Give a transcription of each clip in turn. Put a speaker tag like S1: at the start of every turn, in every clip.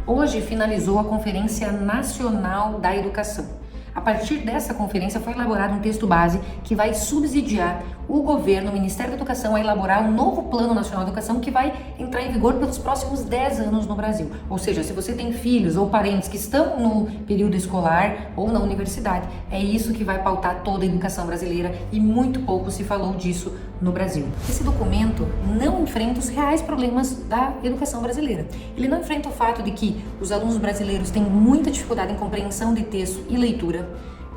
S1: Hoje finalizou a Conferência Nacional da Educação. A partir dessa conferência foi elaborado um texto base que vai subsidiar o governo, o Ministério da Educação, a elaborar um novo Plano Nacional de Educação que vai entrar em vigor pelos próximos 10 anos no Brasil. Ou seja, se você tem filhos ou parentes que estão no período escolar ou na universidade, é isso que vai pautar toda a educação brasileira e muito pouco se falou disso no Brasil. Esse documento não enfrenta os reais problemas da educação brasileira. Ele não enfrenta o fato de que os alunos brasileiros têm muita dificuldade em compreensão de texto e leitura,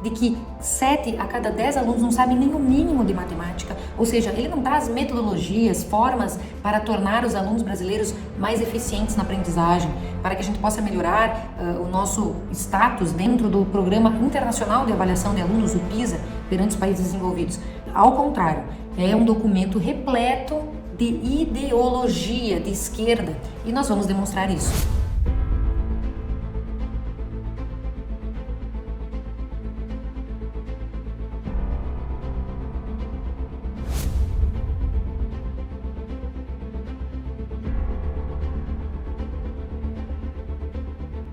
S1: de que 7 a cada 10 alunos não sabem nem o mínimo de matemática, ou seja, ele não traz metodologias, formas para tornar os alunos brasileiros mais eficientes na aprendizagem, para que a gente possa melhorar o nosso status dentro do Programa Internacional de Avaliação de Alunos, o PISA, perante os países desenvolvidos. Ao contrário, é um documento repleto de ideologia de esquerda e nós vamos demonstrar isso.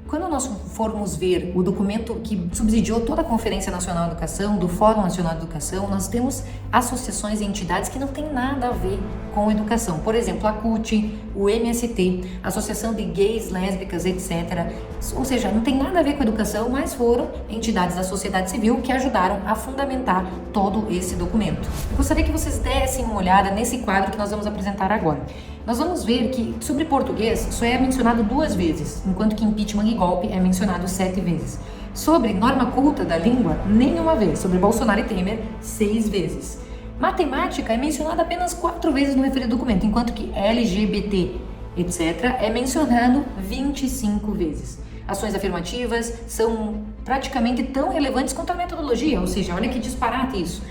S1: Quando nós formos ver o documento que subsidiou toda a Conferência Nacional de Educação, do Fórum Nacional de Educação, nós temos associações e entidades que não têm nada a ver com educação. Por exemplo, a CUT, o MST, Associação de Gays, Lésbicas, etc. Ou seja, não tem nada a ver com educação, mas foram entidades da sociedade civil que ajudaram a fundamentar todo esse documento. Eu gostaria que vocês dessem uma olhada nesse quadro que nós vamos apresentar agora. Nós vamos ver que sobre português só é mencionado 2 vezes, enquanto que impeachment e golpe é mencionado 7 vezes. Sobre norma culta da língua, nenhuma vez. Sobre Bolsonaro e Temer, 6 vezes. Matemática é mencionada apenas 4 vezes no referido documento, enquanto que LGBT, etc., é mencionado 25 vezes. Ações afirmativas são praticamente tão relevantes quanto a metodologia, ou seja, olha que disparate isso.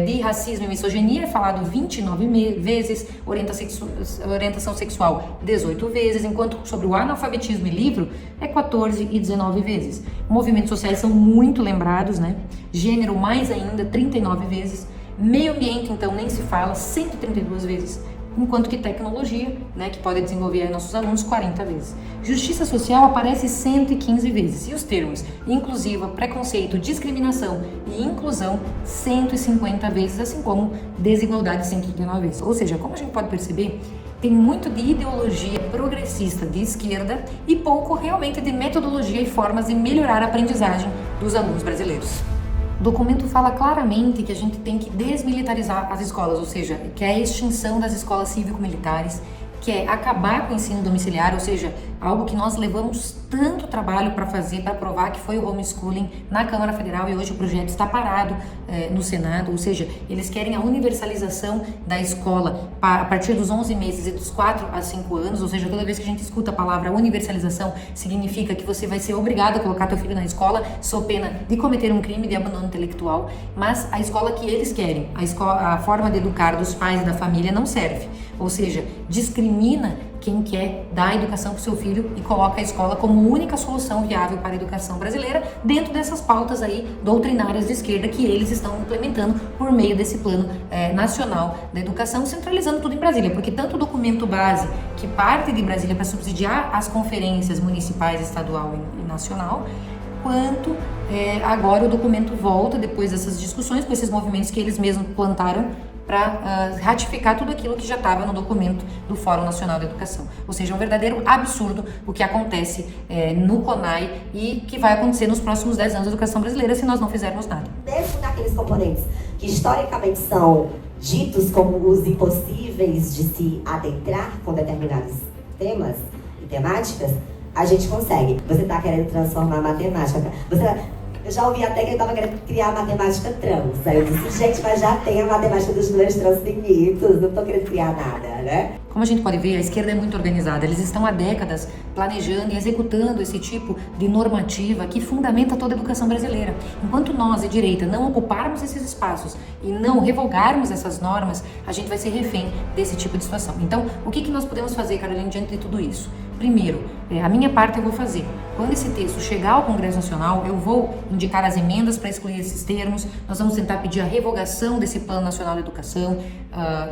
S1: De racismo e misoginia é falado 29 vezes, orientação sexual 18 vezes, enquanto sobre o analfabetismo e livro é 14 e 19 vezes. Movimentos sociais são muito lembrados, né? Gênero mais ainda, 39 vezes. Meio ambiente, então, nem se fala, 132 vezes. Enquanto que tecnologia, né, que pode desenvolver aí nossos alunos, 40 vezes. Justiça social aparece 115 vezes. E os termos inclusiva, preconceito, discriminação e inclusão, 150 vezes, assim como desigualdade, 139 vezes. Ou seja, como a gente pode perceber, tem muito de ideologia progressista de esquerda e pouco realmente de metodologia e formas de melhorar a aprendizagem dos alunos brasileiros. O documento fala claramente que a gente tem que desmilitarizar as escolas, ou seja, que é a extinção das escolas cívico-militares, que é acabar com o ensino domiciliar, ou seja, algo que nós levamos tanto trabalho para fazer, para provar que foi o homeschooling na Câmara Federal e hoje o projeto está parado no Senado, ou seja, eles querem a universalização da escola a partir dos 11 meses e dos 4 a 5 anos, ou seja, toda vez que a gente escuta a palavra universalização, significa que você vai ser obrigado a colocar teu filho na escola, sob pena de cometer um crime de abandono intelectual, mas a escola que eles querem, a forma de educar dos pais e da família não serve, ou seja, discrimina quem quer dar educação para o seu filho e coloca a escola como única solução viável para a educação brasileira dentro dessas pautas aí doutrinárias de esquerda que eles estão implementando por meio desse plano nacional da educação, centralizando tudo em Brasília, porque tanto o documento base que parte de Brasília para subsidiar as conferências municipais, estadual e nacional, quanto agora o documento volta depois dessas discussões com esses movimentos que eles mesmos plantaram para ratificar tudo aquilo que já estava no documento do Fórum Nacional da Educação. Ou seja, é um verdadeiro absurdo o que acontece no CONAI e que vai acontecer nos próximos 10 anos da educação brasileira se nós não fizermos nada.
S2: Mesmo naqueles componentes que historicamente são ditos como os impossíveis de se adentrar com determinados temas e temáticas, a gente consegue. Você está querendo transformar a matemática. Eu já ouvi até que ele estava querendo criar a matemática trans. Aí eu disse, gente, mas já tem a matemática dos números transfinitos, não estou querendo criar nada, né?
S1: Como a gente pode ver, a esquerda é muito organizada. Eles estão há décadas planejando e executando esse tipo de normativa que fundamenta toda a educação brasileira. Enquanto nós, de direita, não ocuparmos esses espaços e não revogarmos essas normas, a gente vai ser refém desse tipo de situação. Então, o que nós podemos fazer, Carolina, diante de tudo isso? primeiro, a minha parte eu vou fazer. Quando esse texto chegar ao Congresso Nacional, eu vou indicar as emendas para excluir esses termos, nós vamos tentar pedir a revogação desse Plano Nacional de Educação,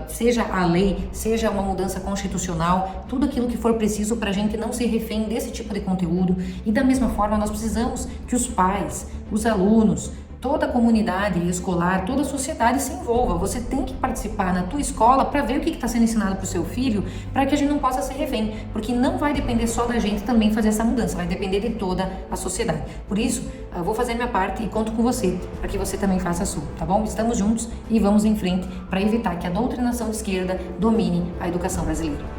S1: seja a lei, seja uma mudança constitucional, tudo aquilo que for preciso para a gente não ser refém desse tipo de conteúdo. E da mesma forma, nós precisamos que os pais, os alunos, toda a comunidade escolar, toda a sociedade se envolva. Você tem que participar na tua escola para ver o que está sendo ensinado para o seu filho, para que a gente não possa ser refém, porque não vai depender só da gente também fazer essa mudança, vai depender de toda a sociedade. Por isso, eu vou fazer a minha parte e conto com você, para que você também faça a sua, tá bom? Estamos juntos e vamos em frente para evitar que a doutrinação de esquerda domine a educação brasileira.